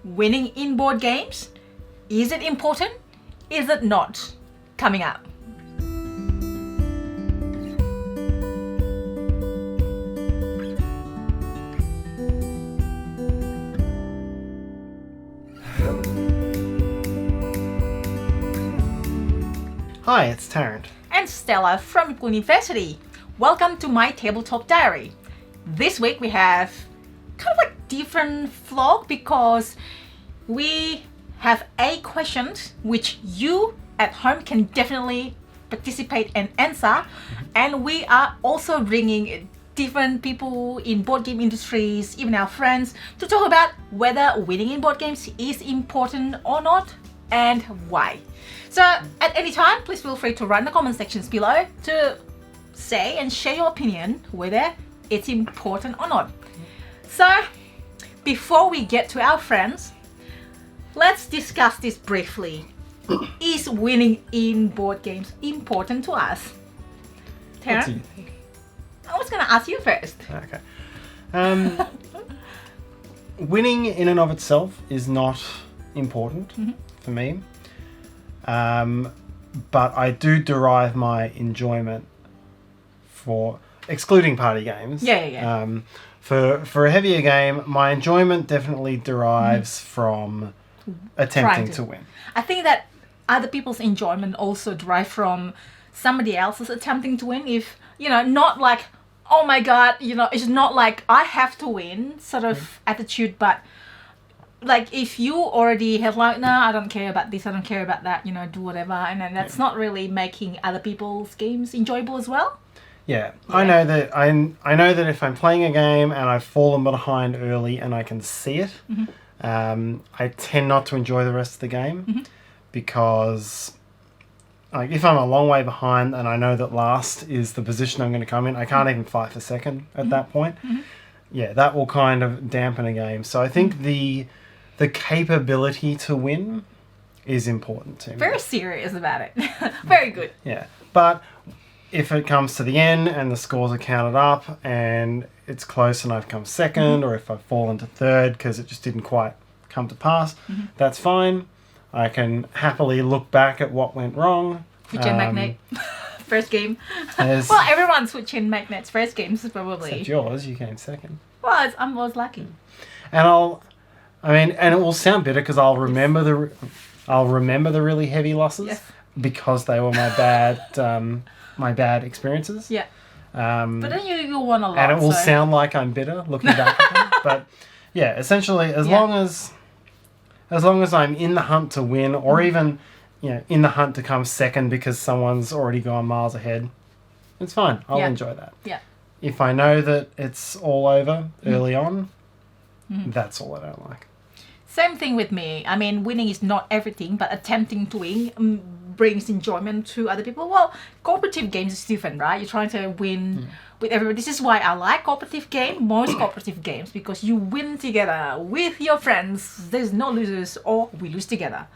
winning in board games? Is it important? Is it not? Coming up. Hi, it's Tarrant. And Stella from Meeple University. Welcome to my Tabletop Diary. This week we have kind of like different vlog because we have 8 questions which you at home can definitely participate and answer, and we are also bringing different people in board game industries, even our friends, to talk about whether winning in board games is important or not and why. So at any time, please feel free to write in the comment sections below to say and share your opinion whether it's important or not. So before we get to our friends, let's discuss this briefly. Is winning in board games important to us? What Tarrant? do you think? I was going to ask you first. Okay. Winning in and of itself is not important for me. But I do derive my enjoyment for excluding party games. Yeah. For a heavier game, my enjoyment definitely derives from attempting to win. I think that other people's enjoyment also derive from somebody else's attempting to win. If, not like, oh my god, it's not like I have to win sort of attitude, but like if you already have like, no, I don't care about this, I don't care about that, do whatever, and then that's not really making other people's games enjoyable as well. Yeah. I know that I know that if I'm playing a game and I've fallen behind early and I can see it, I tend not to enjoy the rest of the game because like if I'm a long way behind and I know that last is the position I'm going to come in, I can't even fight for second at that point. Yeah, that will kind of dampen a game. So I think the capability to win is important to me. Very serious about it. Very good. Yeah. But if it comes to the end and the scores are counted up and it's close and I've come second, or if I've fallen to third because it just didn't quite come to pass, that's fine. I can happily look back at what went wrong. Switch and magnet. First game. Well, everyone switch and magnets first games probably. Except yours, you came second. Well, I was lucky. And and it will sound bitter because I'll remember the really heavy losses because they were my bad experiences. Yeah. But then you won a lot. And it will sound like I'm bitter looking back at them. But yeah, essentially, as long as I'm in the hunt to win, or even in the hunt to come second because someone's already gone miles ahead, it's fine. I'll enjoy that. Yeah. If I know that it's all over early on, that's all I don't like. Same thing with me. I mean, winning is not everything, but attempting to win brings enjoyment to other people. Well, cooperative games is different, right? You're trying to win with everybody. This is why I like most cooperative games, because you win together with your friends. There's no losers, or we lose together.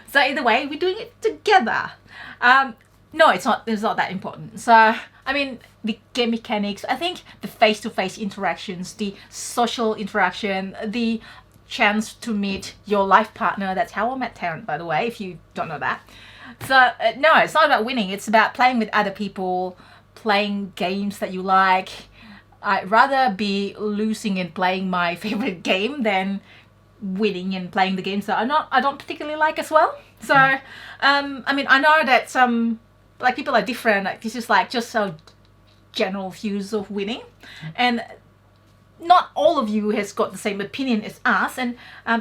So either way, we're doing it together. No, it's not that important. So, I mean, the game mechanics, I think the face-to-face interactions, the social interaction, the chance to meet your life partner. That's how I met Tarrant, by the way, if you don't know that. So, no, it's not about winning. It's about playing with other people, playing games that you like. I'd rather be losing and playing my favorite game than winning and playing the games that I don't particularly like as well. So, I mean, I know that some people are different. Like, this is just so general views of winning, and not all of you has got the same opinion as us. And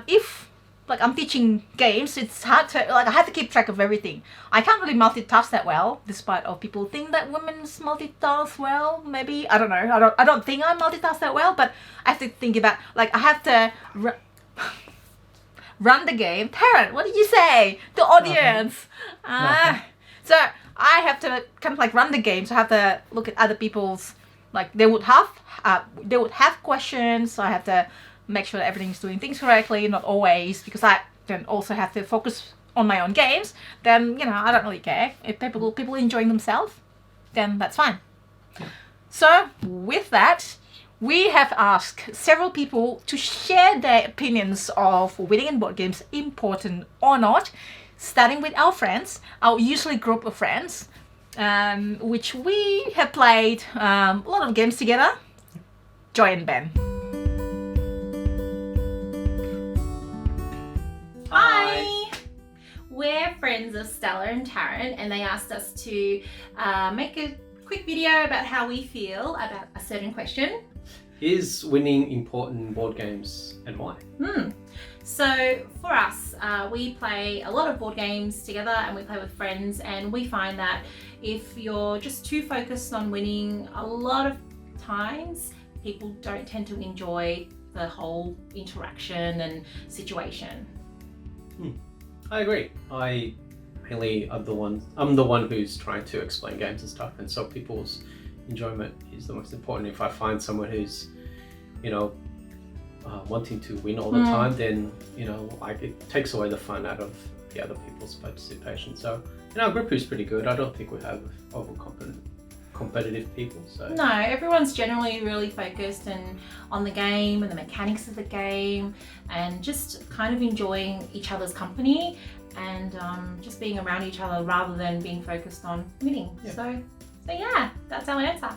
if I'm teaching games, it's hard to I have to keep track of everything. I can't really multitask that well, despite of people think that women multitask well. Maybe I don't know. I don't think I multitask that well, but I have to think about I have to run the game. Tarrant, what did you say? The audience. So I have to kind of run the game. So I have to look at other people's, they would have questions. So I have to make sure that everything's doing things correctly. Not always, because I then also have to focus on my own games. Then I don't really care if people enjoying themselves. Then that's fine. So with that, We have asked several people to share their opinions of winning in board games, important or not, starting with our friends, our usually group of friends, which we have played a lot of games together. Joy and Ben. Hi! We're friends of Stella and Tarrant, and they asked us to make a quick video about how we feel about a certain question. Is winning important in board games and why? So for us, we play a lot of board games together and we play with friends, and we find that if you're just too focused on winning, a lot of times people don't tend to enjoy the whole interaction and situation. I agree. I'm the one who's trying to explain games and stuff, and so people's enjoyment is the most important. If I find someone who's, wanting to win all the time, then it takes away the fun out of the other people's participation. So our group is pretty good. I don't think we have competitive people. So no, everyone's generally really focused on the game and the mechanics of the game, and just kind of enjoying each other's company and just being around each other rather than being focused on winning. Yeah. So yeah, that's our answer.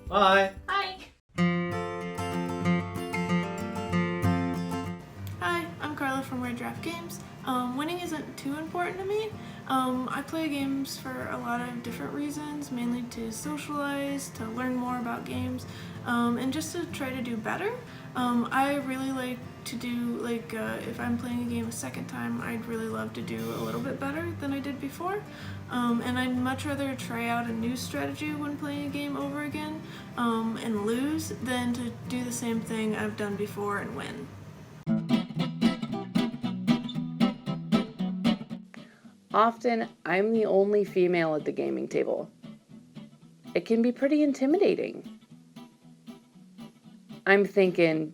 Bye. Bye. Hi, I'm Carla from Rare Draft Games. Winning isn't too important to me. I play games for a lot of different reasons, mainly to socialize, to learn more about games, and just to try to do better. I really like to do, if I'm playing a game a second time, I'd really love to do a little bit better than I did before. And I'd much rather try out a new strategy when playing a game over again and lose than to do the same thing I've done before and win. Often, I'm the only female at the gaming table. It can be pretty intimidating. I'm thinking,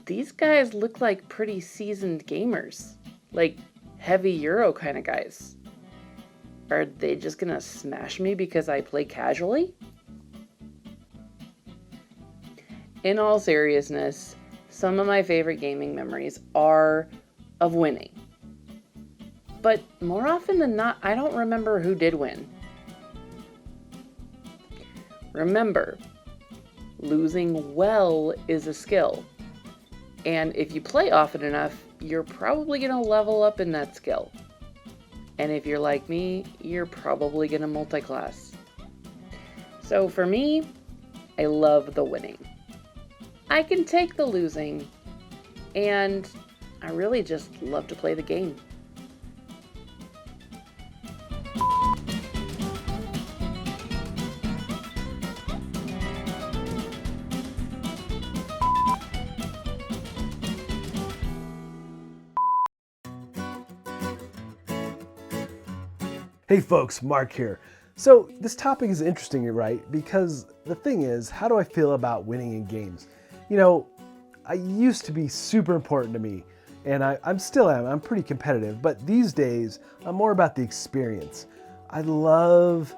these guys look like pretty seasoned gamers, like heavy Euro kind of guys. Are they just gonna smash me because I play casually? In all seriousness, some of my favorite gaming memories are of winning. But more often than not, I don't remember who did win. Remember, losing well is a skill. And if you play often enough, you're probably going to level up in that skill. And if you're like me, you're probably going to multi-class. So for me, I love the winning. I can take the losing, and I really just love to play the game. Hey folks, Mark here. So this topic is interesting, right? Because the thing is, how do I feel about winning in games? I used to be super important to me, and I'm still am. I'm pretty competitive, but these days I'm more about the experience. I love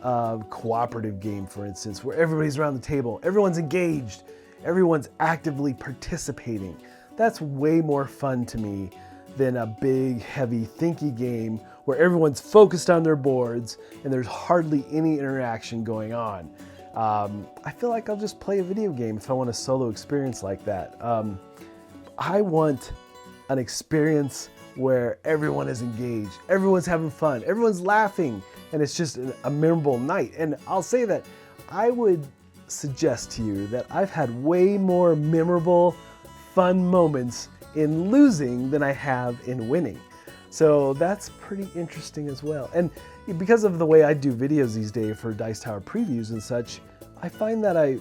a cooperative game, for instance, where everybody's around the table, everyone's engaged, everyone's actively participating. That's way more fun to me than a big, heavy, thinky game where everyone's focused on their boards and there's hardly any interaction going on. I feel like I'll just play a video game if I want a solo experience like that. I want an experience where everyone is engaged, everyone's having fun, everyone's laughing, and it's just a memorable night. And I'll say that I would suggest to you that I've had way more memorable, fun moments in losing than I have in winning. So that's pretty interesting as well. And because of the way I do videos these days for Dice Tower previews and such, I find that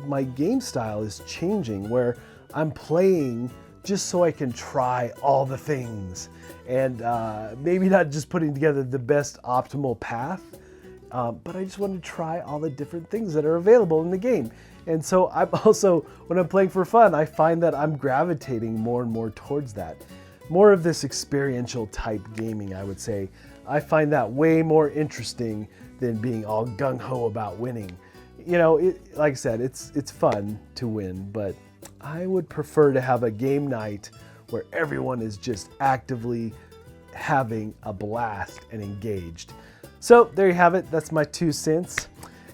my game style is changing, where I'm playing just so I can try all the things and maybe not just putting together the best optimal path, but I just want to try all the different things that are available in the game. And so I'm also, when I'm playing for fun, I find that I'm gravitating more and more towards that. More of this experiential type gaming, I would say. I find that way more interesting than being all gung-ho about winning. you know, like I said, it's fun to win, but I would prefer to have a game night where everyone is just actively having a blast and engaged. So there you have it. That's my 2 cents.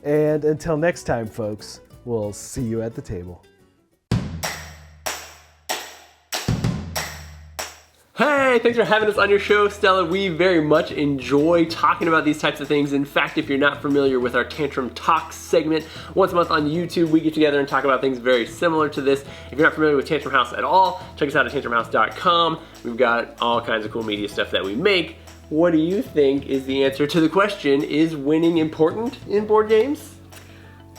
And until next time, folks, we'll see you at the table. Hey, thanks for having us on your show, Stella. We very much enjoy talking about these types of things. In fact, if you're not familiar with our Tantrum Talks segment, once a month on YouTube, we get together and talk about things very similar to this. If you're not familiar with Tantrum House at all, check us out at tantrumhouse.com. We've got all kinds of cool media stuff that we make. What do you think is the answer to the question, is winning important in board games?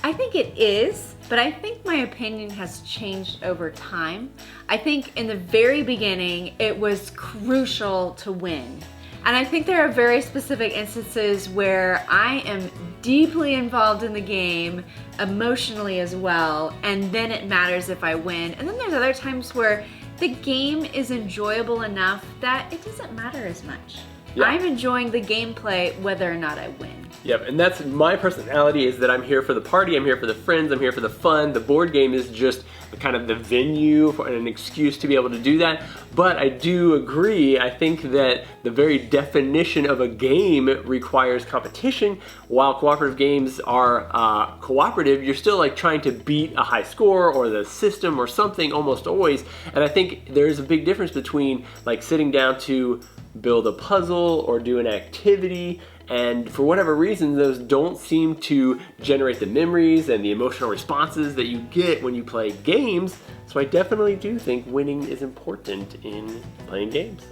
I think it is, but I think my opinion has changed over time. I think in the very beginning, it was crucial to win. And I think there are very specific instances where I am deeply involved in the game, emotionally as well, and then it matters if I win. And then there's other times where the game is enjoyable enough that it doesn't matter as much. Yeah. I'm enjoying the gameplay whether or not I win. Yep, and that's my personality, is that I'm here for the party, I'm here for the friends, I'm here for the fun. The board game is just kind of the venue for an excuse to be able to do that. But I do agree, I think that the very definition of a game requires competition. While cooperative games are cooperative, you're still like trying to beat a high score or the system or something almost always. And I think there's a big difference between like sitting down to build a puzzle or do an activity, and for whatever reason those don't seem to generate the memories and the emotional responses that you get when you play games. So I definitely do think winning is important in playing games.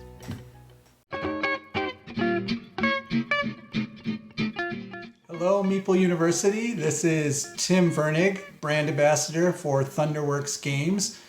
Hello, Meeple University. This is Tim VIRNIG, brand ambassador for Thunderworks Games.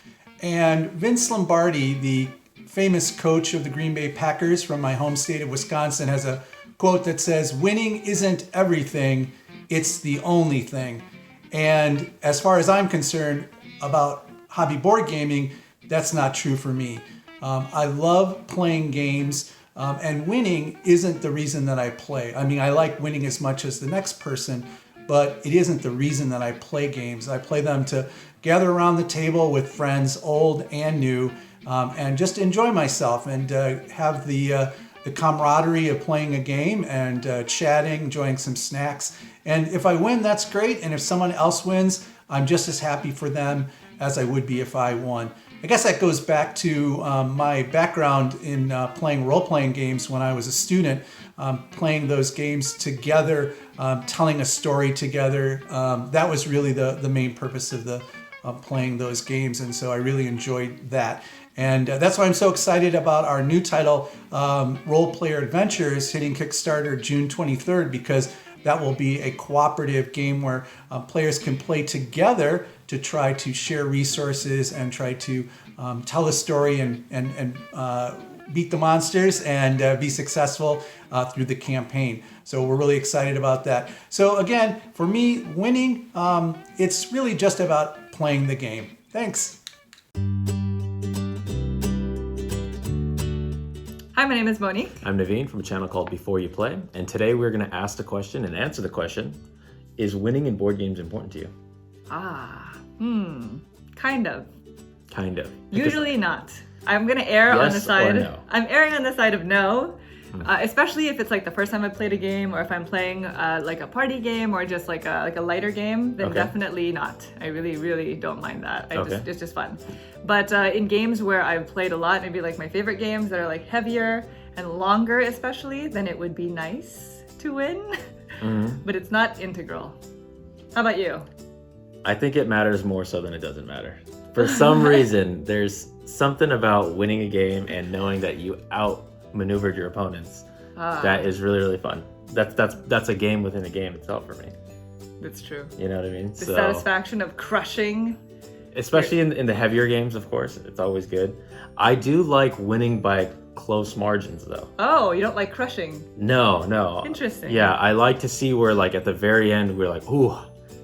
And Vince Lombardi, the famous coach of the Green Bay Packers from my home state of Wisconsin, has a quote that says, "Winning isn't everything, it's the only thing." And as far as I'm concerned about hobby board gaming, that's not true for me. I love playing games, and winning isn't the reason that I play. I mean, I like winning as much as the next person, but it isn't the reason that I play games. I play them to gather around the table with friends, old and new, and just enjoy myself and have the camaraderie of playing a game and chatting, enjoying some snacks. And if I win, that's great. And if someone else wins, I'm just as happy for them as I would be if I won. I guess that goes back to my background in playing role-playing games when I was a student, playing those games together, telling a story together. That was really the main purpose of playing those games, and so I really enjoyed that. And that's why I'm so excited about our new title, Role Player Adventures, hitting Kickstarter June 23rd, because that will be a cooperative game where players can play together to try to share resources and try to tell a story and beat the monsters and be successful through the campaign. So we're really excited about that. So again, for me, winning, it's really just about playing the game. Thanks. Hi, my name is Monique. I'm Naveen from a channel called Before You Play, and today we're going to ask the question and answer the question, is winning in board games important to you? Kind of. Kind of. Usually not. I'm going to err on the side. No? I'm erring on the side of no, especially if it's like the first time I played a game, or if I'm playing like a party game or just like a lighter game, then definitely not. I really, really don't mind that. It's just fun. But in games where I've played a lot, maybe like my favorite games that are like heavier and longer especially, then it would be nice to win, but it's not integral. How about you? I think it matters more so than it doesn't matter. For some reason, there's something about winning a game and knowing that you outmaneuvered your opponents that is really, really fun. That's a game within a game itself for me. That's true. You know what I mean? The satisfaction of crushing. Especially in the heavier games, of course, it's always good. I do like winning by close margins, though. Oh, you don't like crushing? No. Interesting. Yeah, I like to see where, like, at the very end, we're like, ooh,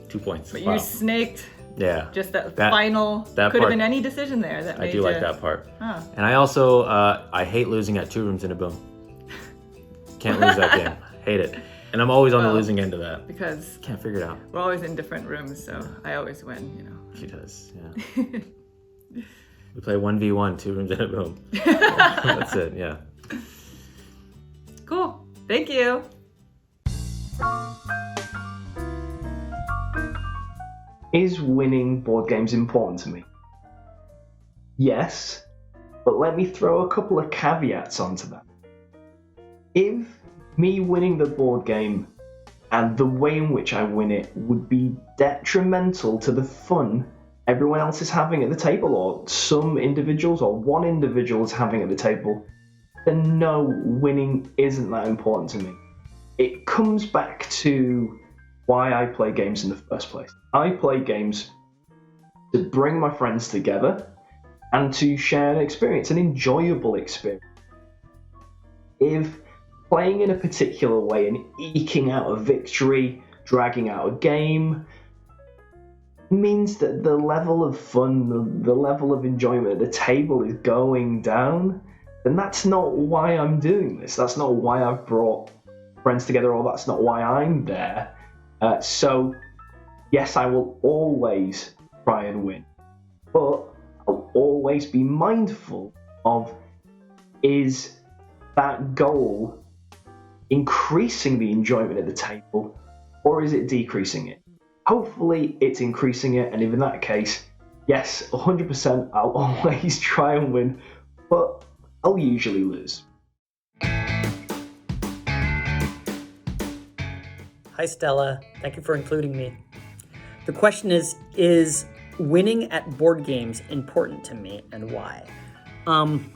2 points. But you snaked. Yeah. Just that final. Could have been any decision there that made I do like that part. Huh. And I also I hate losing at 2 rooms in a boom. Can't lose that game. Hate it. And I'm always on the losing end of that. Because Can't figure it out. we're always in different rooms, so I always win, you know. She does, yeah. We play 1v1, 2 rooms in a room. That's it, yeah. Cool. Thank you. Is winning board games important to me? Yes, but let me throw a couple of caveats onto that. If me winning the board game and the way in which I win it would be detrimental to the fun everyone else is having at the table, or some individuals or one individual is having at the table, then no, winning isn't that important to me. It comes back to why I play games in the first place. I play games to bring my friends together and to share an experience, an enjoyable experience. If playing in a particular way and eking out a victory, dragging out a game, means that the level of fun, the level of enjoyment at the table is going down, then that's not why I'm doing this. That's not why I've brought friends together, or that's not why I'm there. So, yes, I will always try and win, but I'll always be mindful of, is that goal increasing the enjoyment at the table, or is it decreasing it? Hopefully it's increasing it, and if in that case, yes, 100% I'll always try and win, but I'll usually lose. Hi Stella, thank you for including me. The question is winning at board games important to me, and why? I'm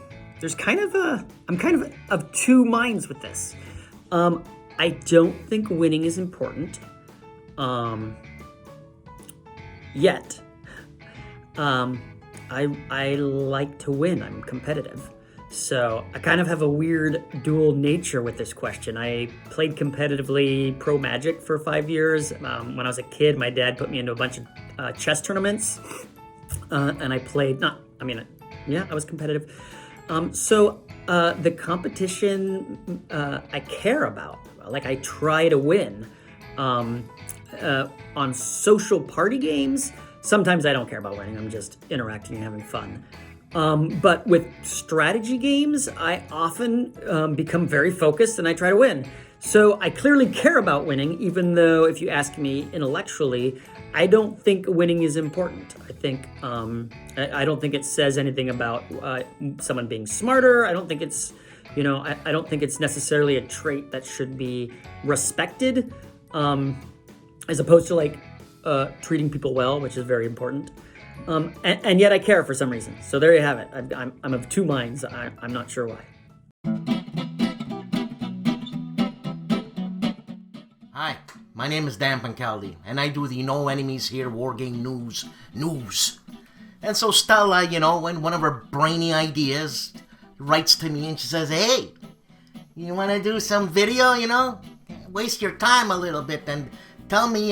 kind of two minds with this. I don't think winning is important. Yet. I like to win. I'm competitive. So I kind of have a weird dual nature with this question. I played competitively pro Magic for 5 years. When I was a kid, my dad put me into a bunch of chess tournaments. And I played, I was competitive. So the competition I care about, like I try to win. On social party games, sometimes I don't care about winning. I'm just interacting and having fun. But with strategy games, I often become very focused and I try to win. So I clearly care about winning, even though if you ask me intellectually, I don't think winning is important. I think I don't think it says anything about someone being smarter. I don't think it's, I don't think it's necessarily a trait that should be respected, as opposed to treating people well, which is very important. And yet I care for some reason. So there you have it. I'm of two minds. I'm not sure why. Hi, my name is Dan PANCALDI, and I do the No Enemies Here Wargame News. And so Stella, when one of her brainy ideas writes to me and she says, hey, you want to do some video, waste your time a little bit and tell me,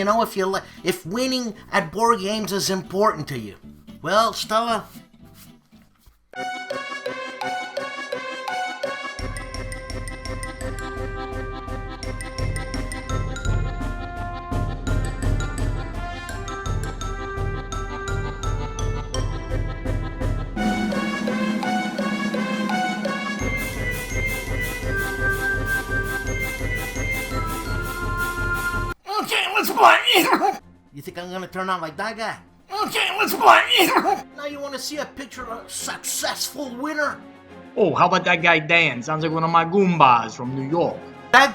if winning at board games is important to you. Well, Stella, okay, let's play. You think I'm gonna turn out like that guy? Okay, let's play. Now you want to see a picture of a successful winner? Oh, how about that guy Dan? Sounds like one of my Goombas from New York. That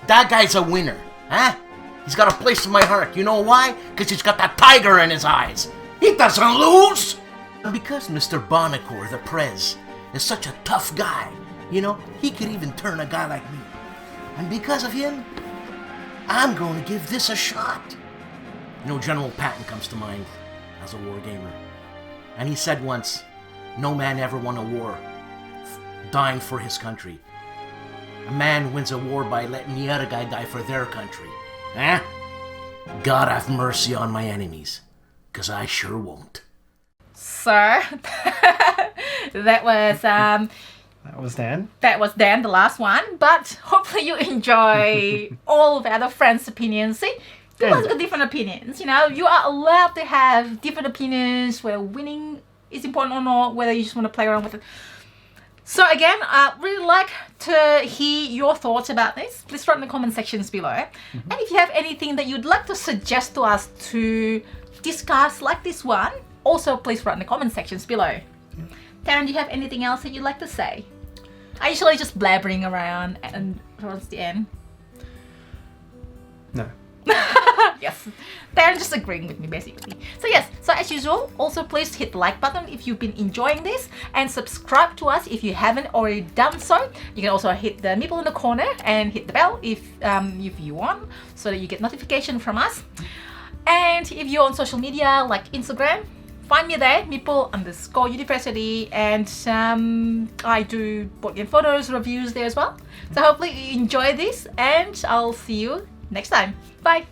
guy's a winner, huh? He's got a place in my heart. You know why? Because he's got that tiger in his eyes. He doesn't lose. And because Mr. Bonacore, the Prez, is such a tough guy, he could even turn a guy like me. And because of him, I'm going to give this a shot. General Patton comes to mind as a war gamer. And he said once, no man ever won a war dying for his country. A man wins a war by letting the other guy die for their country. Eh? God have mercy on my enemies, 'cause I sure won't. So, that was That was Dan. That was Dan, the last one. But hopefully you enjoy all of our other friends' opinions. See, people have got different opinions. You know, you are allowed to have different opinions, whether winning is important or not, whether you just want to play around with it. So again, I'd really like to hear your thoughts about this. Please write in the comment sections below. And if you have anything that you'd like to suggest to us to discuss like this one, also please write in the comment sections below. Tarrant, do you have anything else that you'd like to say? I usually just blabbering around and towards the end. No. Yes, Tarrant just agreeing with me basically. So yes, so as usual, also please hit the like button if you've been enjoying this and subscribe to us if you haven't already done so. You can also hit the Meeple in the corner and hit the bell if you want, so that you get notification from us. And if you're on social media like Instagram, find me there, Meeple_University, and I do board game photos, reviews there as well. So hopefully you enjoy this, and I'll see you next time. Bye!